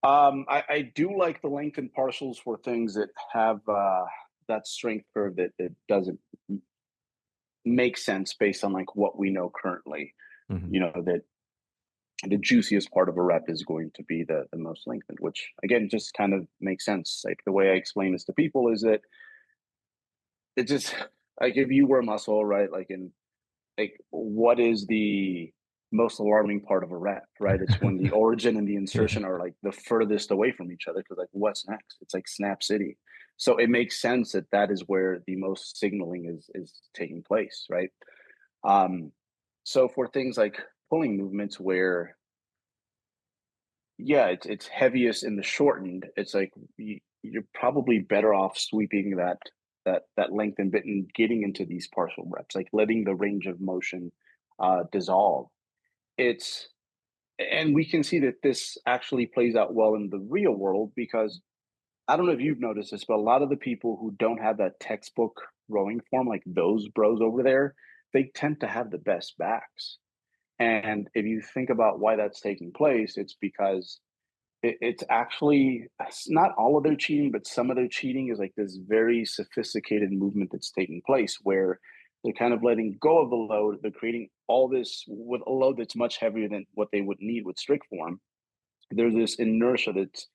I do like the lengthened partials for things that have that strength curve that doesn't make sense based on like what we know currently. Hmm. You know, that the juiciest part of a rep is going to be the most lengthened, which again just kind of makes sense. Like the way I explain this to people is that it just like if you were a muscle, right? Like in like what is the most alarming part of a rep, right? It's when the origin and the Yeah. insertion are like the furthest away from each other because like what's next? It's like snap city. So it makes sense that that is where the most signaling is taking place, right? Um, so for things like pulling movements where yeah, it's heaviest in the shortened, it's like you're probably better off sweeping that lengthened bit and getting into these partial reps, like letting the range of motion dissolve. It's and we can see that this actually plays out well in the real world because I don't know if you've noticed this, but a lot of the people who don't have that textbook rowing form, like those bros over there, they tend to have the best backs. And if you think about why that's taking place, it's because it's actually it's not all of their cheating, but some of their cheating is like this very sophisticated movement that's taking place where They're kind of letting go of the load. They're creating all this with a load that's much heavier than what they would need with strict form. There's this inertia that's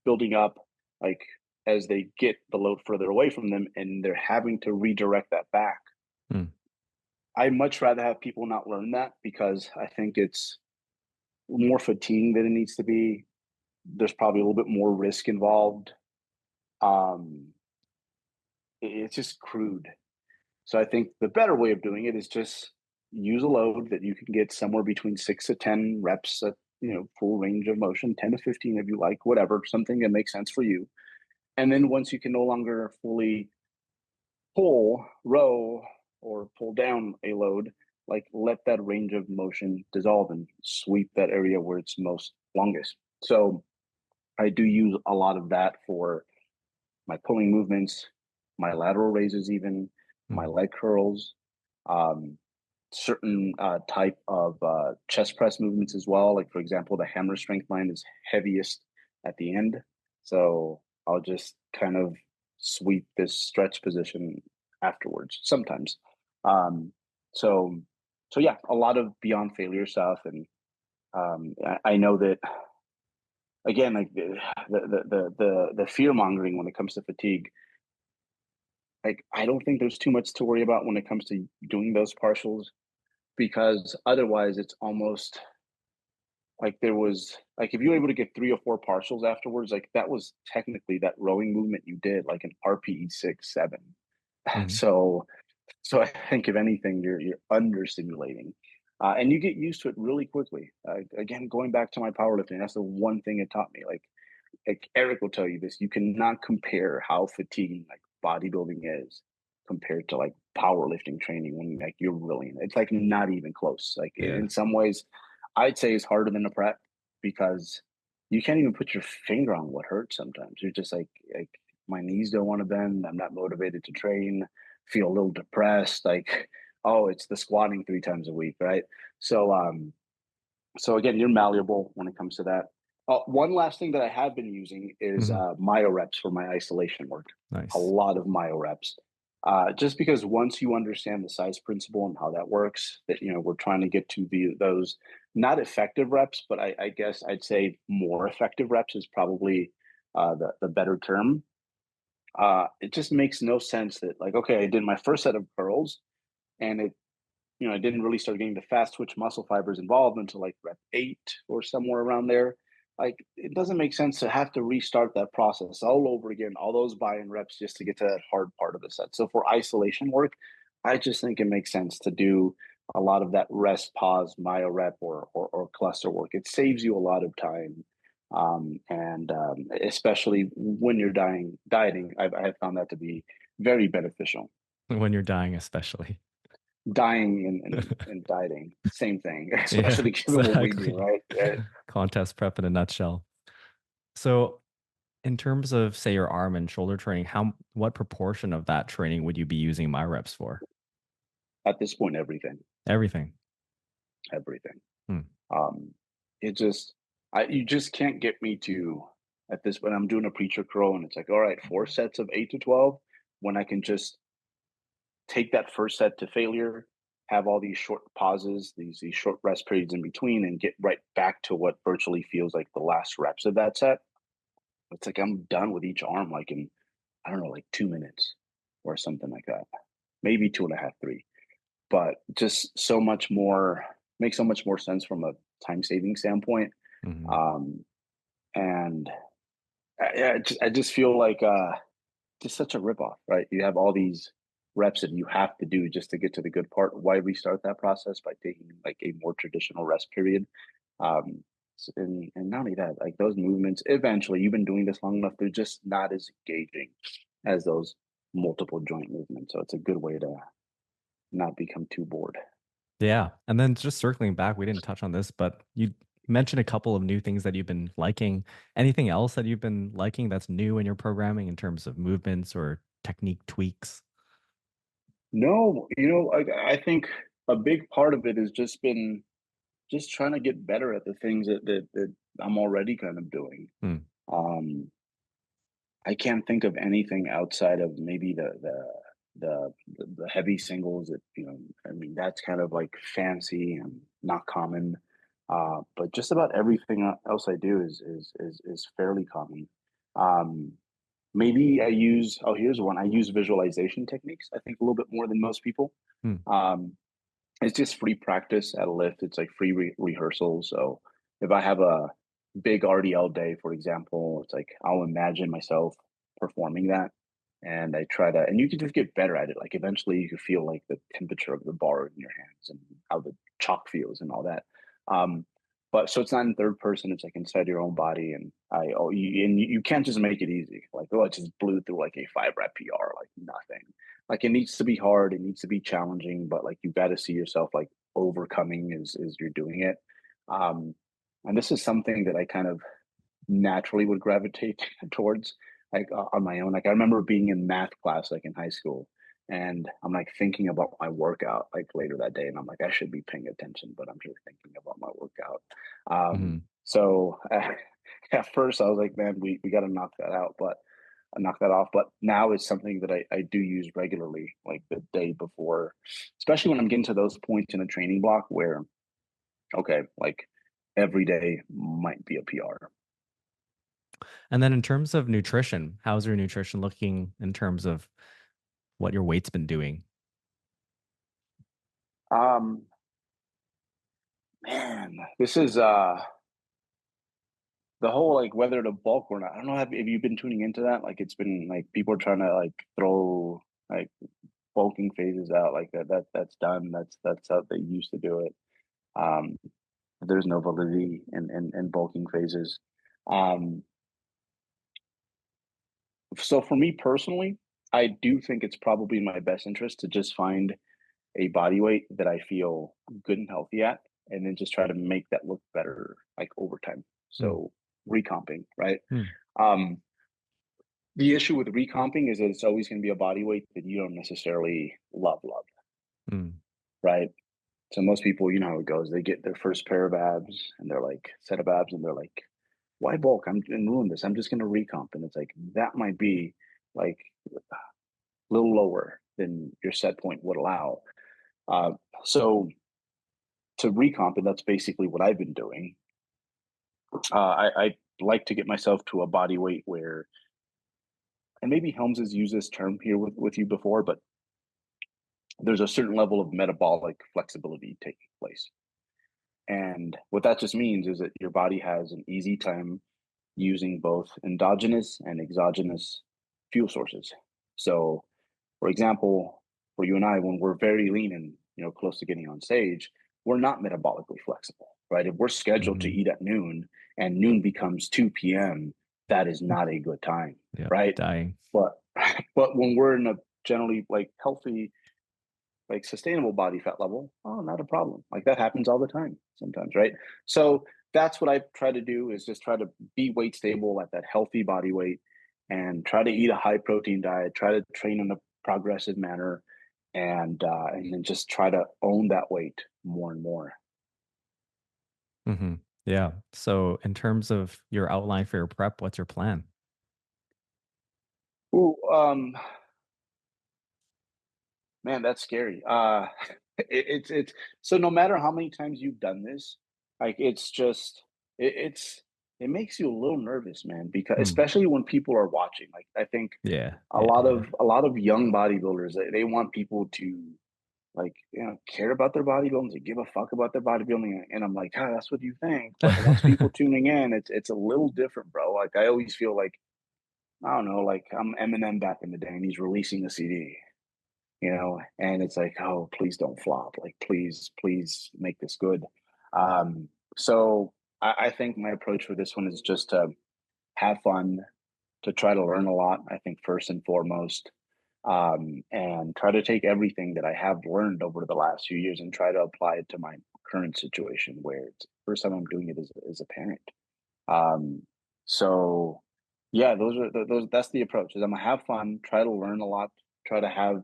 building up, like as they get the load further away from them, and they're having to redirect that back. Hmm. I'd much rather have people not learn that, because I think it's more fatiguing than it needs to be. There's probably a little bit more risk involved. Um, it's just crude. So I think the better way of doing it is just use a load that you can get somewhere between 6 to 10 reps at, full range of motion, 10 to 15 if you like, whatever, something that makes sense for you. And then once you can no longer fully pull, row, or pull down a load, like let that range of motion dissolve and sweep that area where it's most longest. So I do use a lot of that for my pulling movements, my lateral raises, even my leg curls, um, certain type of chest press movements as well. Like, for example, the hammer strength line is heaviest at the end. So I'll just kind of sweep this stretch position afterwards sometimes. Um, so, so yeah, a lot of beyond failure stuff. And I know that, again, like the fear mongering when it comes to fatigue, like I don't think there's too much to worry about when it comes to doing those partials, because otherwise it's almost like there was, like, if you were able to get 3 or 4 partials afterwards, like that was technically that rowing movement you did, like an RPE 6, 7. Mm-hmm. So I think if anything, you're understimulating, and you get used to it really quickly. Again, going back to my powerlifting, that's the one thing it taught me. Like Eric will tell you this, you cannot compare how fatiguing like bodybuilding is compared to like powerlifting training when like you're really in it. It's like not even close. Like Yeah. in some ways, I'd say it's harder than a prep, because you can't even put your finger on what hurts sometimes. You're just like my knees don't want to bend. I'm not motivated to train. Feel a little depressed. Like, oh, it's the squatting 3 times a week, right? So so again, you're malleable when it comes to that. One last thing that I have been using is Mm-hmm. myo reps for my isolation work. A Nice. lot of myo reps, just because once you understand the size principle and how that works, that we're trying to get to those not effective reps, but I guess I'd say more effective reps is probably the better term. It just makes no sense that, like, okay, I did my first set of curls, and I didn't really start getting the fast twitch muscle fibers involved until like rep 8 or somewhere around there. Like, it doesn't make sense to have to restart that process all over again, all those buy-in reps just to get to that hard part of the set. So for isolation work, I just think it makes sense to do a lot of that rest, pause, myo rep, or cluster work. It saves you a lot of time. And especially when you're dieting, I've found that to be very beneficial. When you're dying, especially. Dying and dieting, same thing, Yeah, especially given what we do, exactly. right? Yeah. Contest prep in a nutshell. So, in terms of, say, your arm and shoulder training, what proportion of that training would you be using my reps for? At this point, everything, Everything. everything. Hmm. Um, it just, you just can't get me to, at this, when I'm doing a preacher curl and it's like, all right, 4 sets of 8 to 12, when I can just take that first set to failure, have all these short pauses, these short rest periods in between, and get right back to what virtually feels like the last reps of that set. It's like I'm done with each arm, like in, I don't know, like 2 minutes or something like that. Maybe 2.5, 3. But just so much more, makes so much more sense from a time saving standpoint. Mhm. Um, and I just feel like just such a ripoff, right? You have all these reps that you have to do just to get to the good part. Why restart that process by taking like a more traditional rest period? And not only that, like those movements, eventually you've been doing this long enough, they're just not as engaging as those multiple joint movements. So it's a good way to not become too bored. Yeah. And then just circling back, we didn't touch on this, but you mentioned a couple of new things that you've been liking. Anything else that you've been liking that's new in your programming in terms of movements or technique tweaks? No, I think a big part of it has just been just trying to get better at the things that I'm already kind of doing. Hmm. Um, I can't think of anything outside of maybe the the heavy singles that, I mean, that's kind of like fancy and not common. But just about everything else I do is fairly common. Um, Maybe I use, oh, here's one. I use visualization techniques, I think, a little bit more than most people. Hmm. Um, it's just free practice at a lift. It's like free rehearsal. So if I have a big RDL day, for example, it's like I'll imagine myself performing that, and I try to, and you can just get better at it. Like eventually you can feel like the temperature of the bar in your hands and how the chalk feels and all that. Um, but so it's not in third person, it's like inside your own body. And you can't just make it easy. Like, oh, I just blew through like a 5 rep PR, like nothing. Like it needs to be hard, it needs to be challenging, but like you got to see yourself like overcoming as you're doing it. Um, and this is something that I kind of naturally would gravitate towards, like on my own. Like I remember being in math class like in high school, and I'm like thinking about my workout like later that day, and I'm like, I should be paying attention, but I'm here thinking about my workout. Hmm. So at first I was like, man, we got to knock that out, but knock that off. But now it's something that I do use regularly, like the day before, especially when I'm getting to those points in a training block where, okay, like every day might be a PR. And then in terms of nutrition, how's your nutrition looking in terms of what your weight's been doing? Um, Man, this is the whole like whether to bulk or not. I don't know if you've been tuning into that. Like it's been like people are trying to like throw like bulking phases out like that's done. That's how they used to do it. Um, there's no validity in bulking phases. Um, so for me personally, I do think it's probably in my best interest to just find a body weight that I feel good and healthy at, and then just try to make that look better like over time. Hmm. So recomping, right? Hmm. Um, the issue with recomping is that it's always going to be a body weight that you don't necessarily love, Hmm. right? So most people, you know how it goes. They get their first pair of abs and they're like set of abs and they're like, why bulk? I'm and ruin this. I'm just gonna recomp. And it's like that might be like a little lower than your set point would allow. Uh, so to recomp, and that's basically what I've been doing. I like to get myself to a body weight where, and maybe Helms has used this term here with you before, but there's a certain level of metabolic flexibility taking place. And what that just means is that your body has an easy time using both endogenous and exogenous fuel sources. So, for example, for you and I, when we're very lean and close to getting on stage, we're not metabolically flexible, right? If we're scheduled to Hmm. eat at noon and noon becomes 2 p.m., that is not a good time, Yeah. right? Dying. But but when we're in a generally like healthy, like sustainable body fat level, oh, not a problem. Like that happens all the time sometimes, right? So that's what I try to do is just try to be weight stable at that healthy body weight and try to eat a high protein diet, try to train in a progressive manner, and then just try to own that weight more and more. Hmm. Yeah. So in terms of your outline for your prep, what's your plan? Ooh, man, that's scary. It's so no matter how many times you've done this, like it's just it's it makes you a little nervous, man, because Hmm. especially when people are watching. Like I think Yeah. a Yeah. lot Yeah. of a lot of young bodybuilders they want people to like care about their bodybuilding, to give a fuck about their bodybuilding, and I'm like, ah, that's what you think, but once people tuning in, it's a little different, bro. Like I always feel like I don't know, like I'm Eminem back in the day, and he's releasing a CD, and it's like, oh, please don't flop, like please make this good. So I think my approach for this one is just to have fun, to try to learn a lot, I think, first and foremost, and try to take everything that I have learned over the last few years and try to apply it to my current situation where it's the first time I'm doing it as a parent. um, so yeah, those that's the approach, is I'm gonna have fun, try to learn a lot, try to have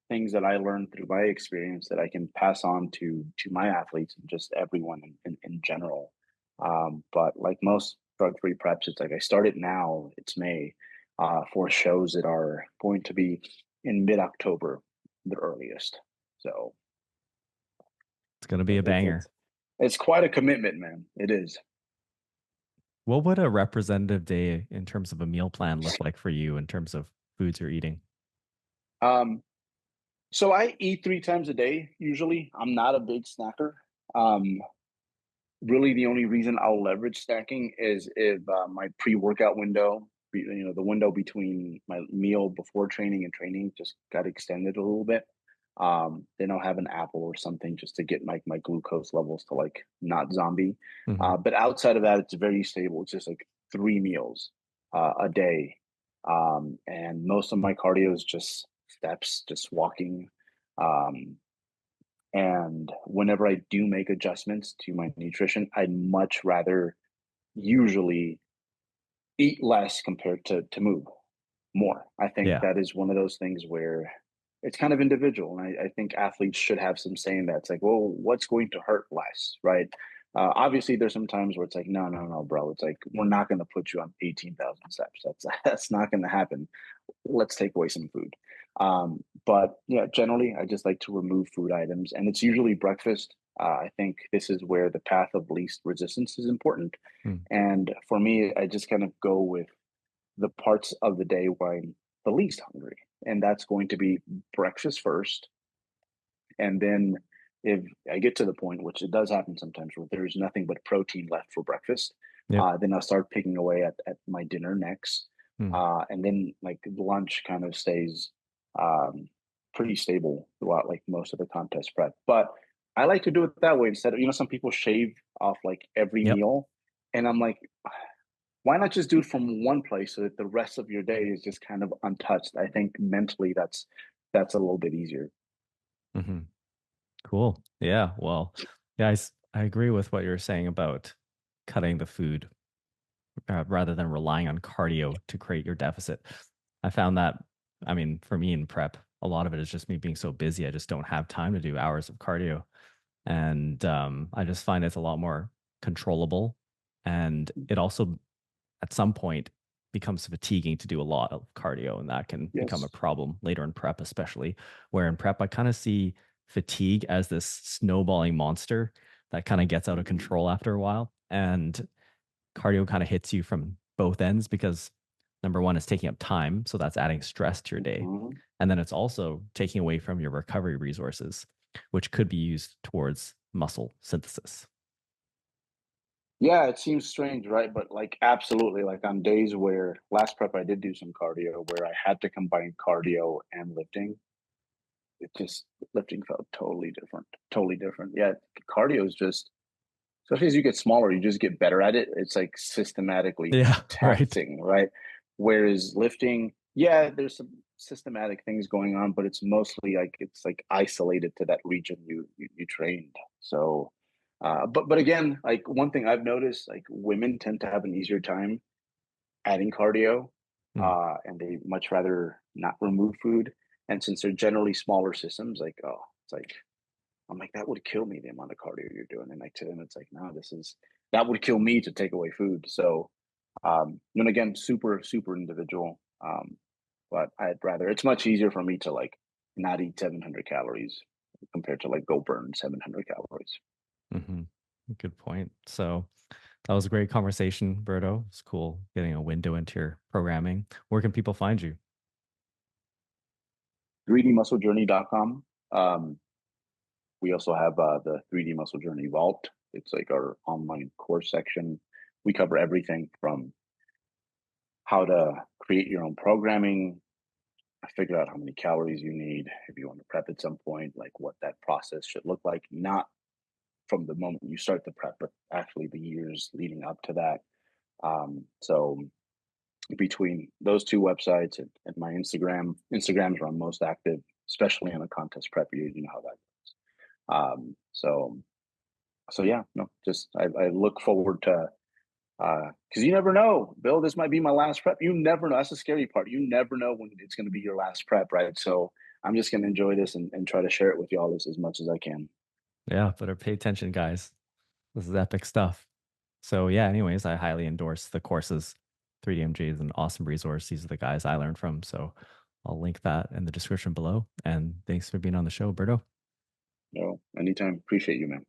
things that I learned through my experience that I can pass on to my athletes and just everyone in general. But like most drug-free preps, it's like I started now, it's May, for shows that are going to be in mid-October, the earliest. So It's going to be a banger. It's quite a commitment, man. It is. What would a representative day in terms of a meal plan look like for you in terms of foods you're eating? So I eat 3 times a day usually. I'm not a big snacker. Really, the only reason I'll leverage snacking is if my pre-workout window, the window between my meal before training and training just got extended a little bit. Then I'll have an apple or something just to get my glucose levels to like not zombie. But outside of that, it's very stable. It's just like 3 meals a day. And most of my cardio is just steps, just walking. And whenever I do make adjustments to my nutrition, I'd much rather usually eat less compared to move more. I think that is one of those things where it's kind of individual. And I think athletes should have some say in that. It's like, well, what's going to hurt less, right? Obviously, there's some times where it's like, no, bro. It's like, we're not going to put you on 18,000 steps. That's not going to happen. Let's take away some food. But yeah, generally, I just like to remove food items, and it's usually breakfast. I think this is where the path of least resistance is important. And for me, I just kind of go with the parts of the day where I'm the least hungry. And that's going to be breakfast first. And then if I get to the point, which it does happen sometimes, where there's nothing but protein left for breakfast, then I'll start picking away at my dinner next. And then like lunch kind of stays pretty stable throughout like most of the contest prep. But I like to do it that way instead of, some people shave off like every meal. And I'm like, why not just do it from one place so that the rest of your day is just kind of untouched? I think mentally that's a little bit easier. Cool. Yeah. Well, guys, I agree with what you're saying about cutting the food rather than relying on cardio to create your deficit. I found that, I mean, for me in prep, a lot of it is just me being so busy. I just don't have time to do hours of cardio. And I just find it's a lot more controllable. And it also, at some point, becomes fatiguing to do a lot of cardio. And that can become a problem later in prep, especially where in prep, I kind of see fatigue as this snowballing monster that kind of gets out of control after a while. And cardio kind of hits you from both ends because number one, it's taking up time. So that's adding stress to your day. And then it's also taking away from your recovery resources, which could be used towards muscle synthesis. Yeah, it seems strange, right? But like, absolutely. Like on days where last prep, I did do some cardio where I had to combine cardio and lifting. Lifting felt totally different. Yeah. Cardio is just, especially as you get smaller, you just get better at it. It's like systematically taxing, right? Whereas lifting, there's some systematic things going on, but it's mostly like, it's like isolated to that region you trained. So, but again, like one thing I've noticed, like women tend to have an easier time adding cardio, and they much rather not remove food. And since they're generally smaller systems, like, it's like, I'm like, that would kill me, the amount of cardio you're doing. And like to them, it's like, no, that would kill me to take away food. So, and again, super, super individual. But it's much easier for me to like not eat 700 calories compared to like go burn 700 calories. Good point. So that was a great conversation, Berto. It's cool getting a window into your programming. Where can people find you? 3dmusclejourney.com. We also have the 3D Muscle Journey Vault. It's like our online course section. We cover everything from how to create your own programming, figure out how many calories you need if you want to prep at some point, like what that process should look like, not from the moment you start the prep, but actually the years leading up to that. So between those two websites and my Instagram's where I'm most active, especially on a contest prep year, you know how that goes. So yeah, no, just I look forward to, because you never know, Bill, this might be my last prep. You never know. That's the scary part. You never know when it's going to be your last prep, right? So I'm just going to enjoy this and try to share it with y'all as much as I can. Yeah, better pay attention, guys. This is epic stuff. So yeah, anyways, I highly endorse the courses. 3DMG is an awesome resource. These are the guys I learned from. So I'll link that in the description below. And thanks for being on the show, Berto. No, anytime. Appreciate you, man.